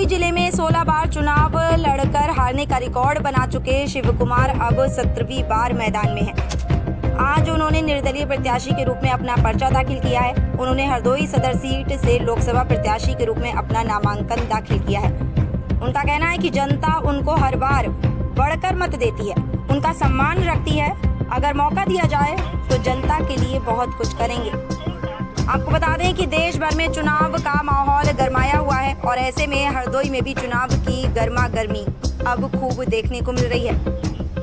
जिले में 16 बार चुनाव लड़कर हारने का रिकॉर्ड बना चुके शिव कुमार अब 17वीं बार मैदान में हैं। आज उन्होंने निर्दलीय प्रत्याशी के रूप में अपना पर्चा दाखिल किया है। उन्होंने हरदोई सदर सीट से लोकसभा प्रत्याशी के रूप में अपना नामांकन दाखिल किया है। उनका कहना है कि जनता उनको हर बार बढ़कर मत देती है, उनका सम्मान रखती है। अगर मौका दिया जाए तो जनता के लिए बहुत कुछ करेंगे। आपको बता दें कि देश भर में चुनाव का माहौल गरमाया हुआ है और ऐसे में हरदोई में भी चुनाव की गर्मा गर्मी अब खूब देखने को मिल रही है।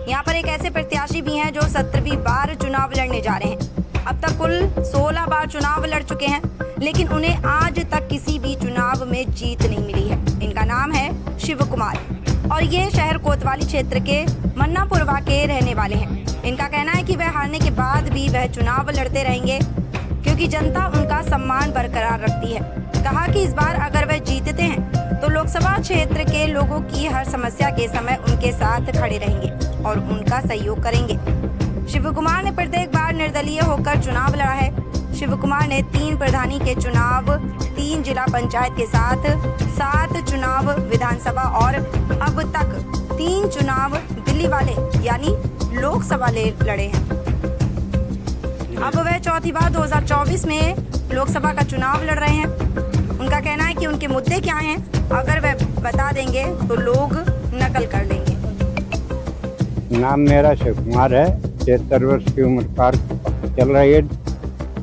यहाँ पर एक ऐसे प्रत्याशी भी हैं जो 17वीं बार चुनाव लड़ने जा रहे हैं। अब तक कुल 16 बार चुनाव लड़ चुके हैं, लेकिन उन्हें आज तक किसी भी चुनाव में जीत नहीं मिली है। इनका नाम है शिव कुमार और ये शहर कोतवाली क्षेत्र के मन्नापुरवा के रहने वाले हैं। इनका कहना है कि वह हारने के बाद भी वह चुनाव लड़ते रहेंगे क्योंकि जनता उनका सम्मान बरकरार रखती है। कहा कि इस बार अगर वह जीतते हैं तो लोकसभा क्षेत्र के लोगों की हर समस्या के समय उनके साथ खड़े रहेंगे और उनका सहयोग करेंगे। शिव कुमार ने प्रत्येक बार निर्दलीय होकर चुनाव लड़ा है। शिव कुमार ने 3 प्रधानी के चुनाव, 3 जिला पंचायत के साथ 7 चुनाव विधानसभा और अब तक 3 चुनाव दिल्ली वाले यानी लोकसभा लड़े हैं। अब वह चौथी बार 2024 में लोकसभा का चुनाव लड़ रहे हैं। उनका कहना है कि उनके मुद्दे क्या हैं, अगर वह बता देंगे तो लोग नकल कर लेंगे। नाम मेरा शिव कुमार है, 73 वर्ष की उम्र पार चल रही है,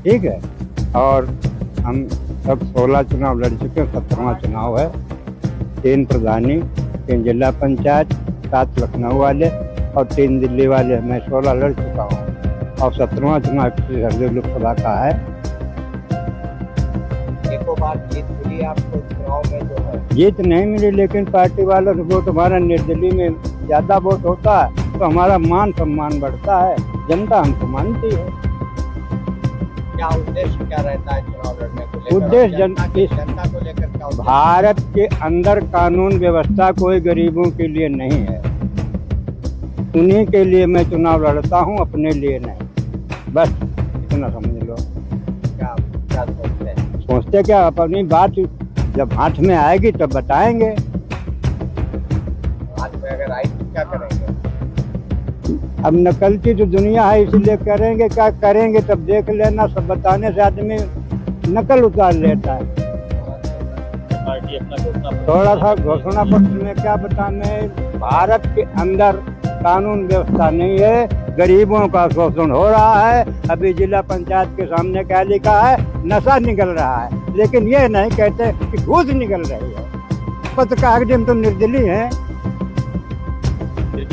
ठीक है। और हम सब 16 चुनाव लड़ चुके हैं, 17वां चुनाव है। 3 प्रधानी, 3 जिला पंचायत, 7 लखनऊ वाले और 3 दिल्ली वाले। मैं 16 लड़ चुका हूँ और 17वां चुनाव हरदोई लोकसभा का है। एक बार जीत मिली आपको चुनाव में जो है? जीत नहीं मिली, लेकिन पार्टी वालों से वोट हमारा निर्दलीय में ज्यादा वोट होता है तो हमारा मान सम्मान बढ़ता है, जनता हमको मानती है। क्या उद्देश्य क्या रहता है चुनाव लड़ने को लेकर? उद्देश्य जनता को लेकर क्या उद्देश्य? भारत के अंदर कानून व्यवस्था कोई गरीबों के लिए नहीं है, उन्हीं के लिए मैं चुनाव लड़ता हूँ, अपने लिए नहीं। बस इतना समझ लो। क्या सोचते हैं? सोचते क्या, अपनी बात जब हाथ में आएगी तब बताएंगे। हाथ में अगर आई तो क्या करेंगे? अब नकल की तो दुनिया है, इसलिए करेंगे क्या करेंगे तब देख लेना। सब बताने से आदमी नकल उतार लेता है। पार्टी अपना थोड़ा सा घोषणा पत्र में क्या बताने, भारत के अंदर कानून व्यवस्था नहीं है, गरीबों का शोषण हो रहा है। अभी जिला पंचायत के सामने क्या लिखा है, नशा निकल रहा है, लेकिन ये नहीं कहते कि घूस निकल रही है। पत्रकार दिन तो निर्दलीय है,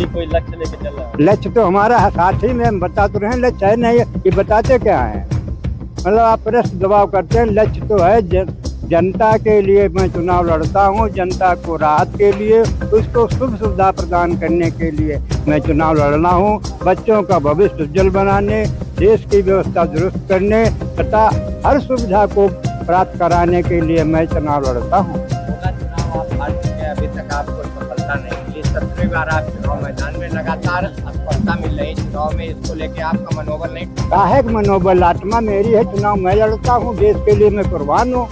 कोई लक्ष्य लेके चल रहा है। लक्ष्य तो हमारा है, साथ ही में हम बता तो रहे हैं, लक्ष्य है नहीं कि बताते क्या है। मतलब आप प्रश्न दबाव करते हैं, लक्ष्य तो है जनता के लिए मैं चुनाव लड़ता हूं, जनता को राहत के लिए, उसको सुख सुविधा प्रदान करने के लिए मैं चुनाव लड़ रहा हूं। बच्चों का भविष्य उज्जवल बनाने, देश की व्यवस्था दुरुस्त करने तथा हर सुविधा को प्राप्त कराने के लिए मैं चुनाव लड़ता हूं। चुनाव आप हार चुके हैं, अभी तक आपको सफलता नहीं मिली। 17वीं बार आप चुनाव मैदान में लगातार सफलता मिल रही चुनाव में, इसको लेके आपका मनोबल नहीं? काहे का मनोबल, आत्मा मेरी है, चुनाव मैं लड़ता हूँ, देश के लिए मैं कुर्बान हूँ।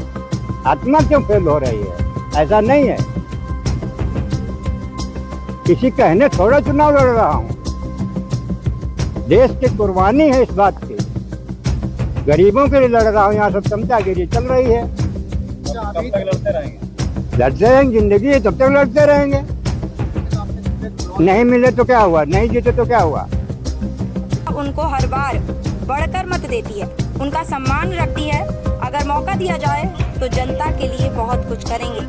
आत्मा क्यों फेल हो रही है? ऐसा नहीं है, किसी कहने थोड़ा चुनाव लड़ रहा हूँ। देश की कुर्बानी है इस बात की, गरीबों के लिए लड़ रहा हूँ। यहाँ सब चमचागिरी चल रही है। कब तक लड़ते रहेंगे? लड़ते रहेंगे, जिंदगी है तब तक लड़ते रहेंगे। नहीं मिले तो क्या हुआ, नहीं जीते तो क्या हुआ। उनको हर बार बढ़कर मत देती है, उनका सम्मान रखती है। अगर मौका दिया जाए तो जनता के लिए बहुत कुछ करेंगे।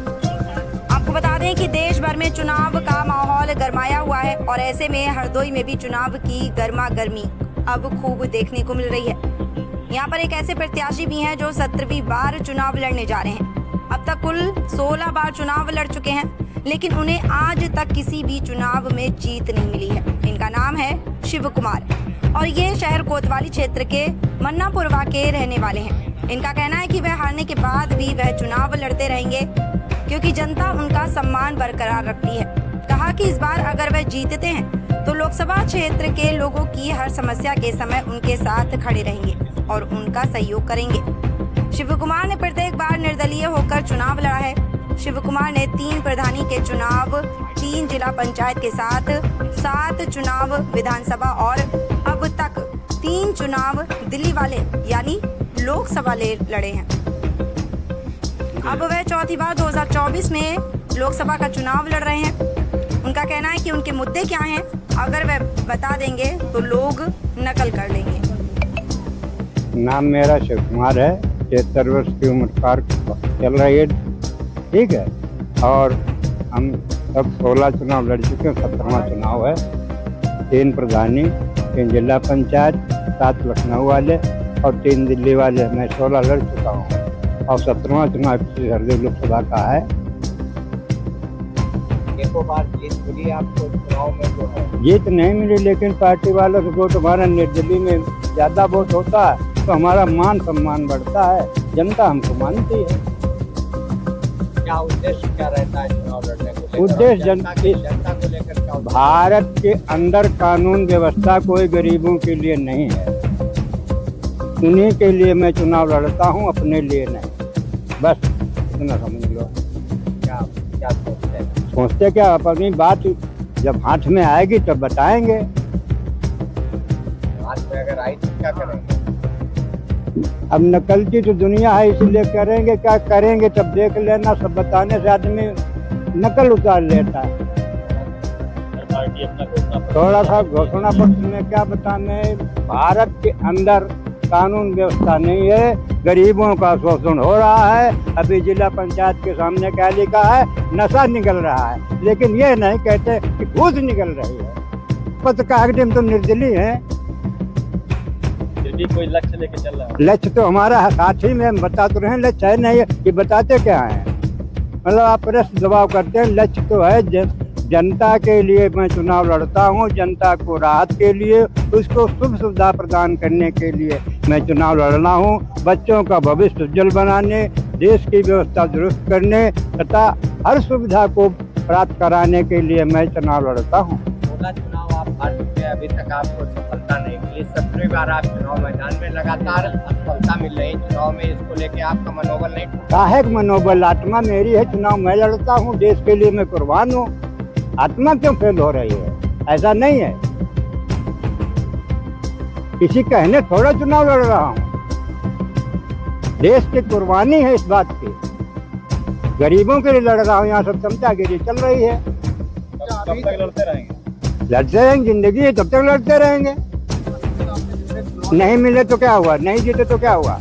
आपको बता दें कि देश भर में चुनाव का माहौल गरमाया हुआ है और ऐसे में हरदोई में भी चुनाव की गर्मा गर्मी अब खूब देखने को मिल रही है। यहाँ पर एक ऐसे प्रत्याशी भी हैं जो 17वीं बार चुनाव लड़ने जा रहे हैं। अब तक कुल 16 बार चुनाव लड़ चुके हैं, लेकिन उन्हें आज तक किसी भी चुनाव में जीत नहीं मिली है। इनका नाम है शिव कुमार और ये शहर कोतवाली क्षेत्र के मन्नापुरवा के रहने वाले हैं। इनका कहना है कि वह हारने के बाद भी वह चुनाव लड़ते रहेंगे क्योंकि जनता उनका सम्मान बरकरार रखती है। कहा कि इस बार अगर वह जीतते हैं तो लोकसभा क्षेत्र के लोगों की हर समस्या के समय उनके साथ खड़े रहेंगे और उनका सहयोग करेंगे। शिव कुमार ने प्रत्येक बार निर्दलीय होकर चुनाव लड़ा है। शिवकुमार ने 3 प्रधानी के चुनाव, 3 जिला पंचायत के साथ 7 चुनाव विधानसभा और अब तक 3 चुनाव दिल्ली वाले यानी लोकसभा लड़े हैं। अब वह चौथी बार 2024 में लोकसभा का चुनाव लड़ रहे हैं। उनका कहना है कि उनके मुद्दे क्या हैं, अगर वह बता देंगे तो लोग नकल कर लेंगे। नाम मेरा शिव कुमार है, 73 वर्ष की उम्र पार चल रही है, ठीक है। और हम सब 16 चुनाव लड़ चुके हैं, 17वां चुनाव है। 3 प्रधानी, 3 जिला पंचायत, 7 लखनऊ वाले और 3 दिल्ली वाले। मैं 16 लड़ चुका हूँ और 17वां चुनाव हरदोई लोकसभा का है। एको बार जीत मिली आपको चुनाव में जो है? जीत नहीं मिली, लेकिन पार्टी वालों से वोट हमारा निर्दलीय में ज़्यादा वोट होता है तो हमारा मान सम्मान बढ़ता है, जनता हमको मानती है। क्या उद्देश्य क्या रहता है चुनाव लड़ने को लेकर? उद्देश्य जनता को लेकर क्या उद्देश्य? भारत के अंदर कानून व्यवस्था कोई गरीबों के लिए नहीं है, उन्हीं के लिए मैं चुनाव लड़ता हूं, अपने लिए नहीं। बस इतना समझ लो। क्या सोचते हैं? सोचते क्या, अपनी बात जब हाथ में आएगी तब बताएंगे। हाथ में अगर आई तो क्या करेंगे? अब नकल की तो दुनिया है, इसलिए करेंगे क्या करेंगे तब देख लेना। सब बताने से आदमी नकल उतार लेता है। थोड़ा सा घोषणा पत्र में क्या बताने, भारत के अंदर कानून व्यवस्था नहीं है, गरीबों का शोषण हो रहा है। अभी जिला पंचायत के सामने क्या लिखा है, नशा निकल रहा है, लेकिन ये नहीं कहते कि घूस निकल रही है। पत्रकार तो निर्दलीय है, कोई लक्ष्य लेके चल रहा है? लक्ष्य तो हमारा साथ ही में, हम बता तो रहे, लक्ष्य है नहीं, ये बताते क्या है। मतलब आप प्रश्न जवाब करते हैं, लक्ष्य तो है जनता के लिए मैं चुनाव लड़ता हूं, जनता को राहत के लिए, उसको सुख सुविधा प्रदान करने के लिए मैं चुनाव लड़ रहा हूं। बच्चों का भविष्य उज्जवल बनाने, देश की व्यवस्था दुरुस्त करने तथा हर सुविधा को प्राप्त कराने के लिए मैं चुनाव लड़ता हूं। 16 चुनाव आप हार चुके हैं, अभी तक आपको सफलता नहीं मिली। 17वीं बार आप चुनाव मैदान में लगातार असफलता मिल रही चुनाव में, इसको लेके आपका मनोबल नहीं टूटा? काहे का मनोबल, आत्मा मेरी है, चुनाव मैं लड़ता हूँ, देश के लिए मैं कुर्बान हूँ। आत्मा क्यों फेल हो रही है? ऐसा नहीं है, किसी कहने थोड़ा चुनाव लड़ रहा हूँ। देश की कुर्बानी है इस बात की, गरीबों के लिए लड़ रहा हूँ। यहाँ सब चमचागिरी चल रही है। कब तक लड़ते रहेंगे? लड़ते रहेंगे, जिंदगी है तब तक लड़ते रहेंगे। नहीं मिले तो क्या हुआ, नहीं जीते तो क्या हुआ।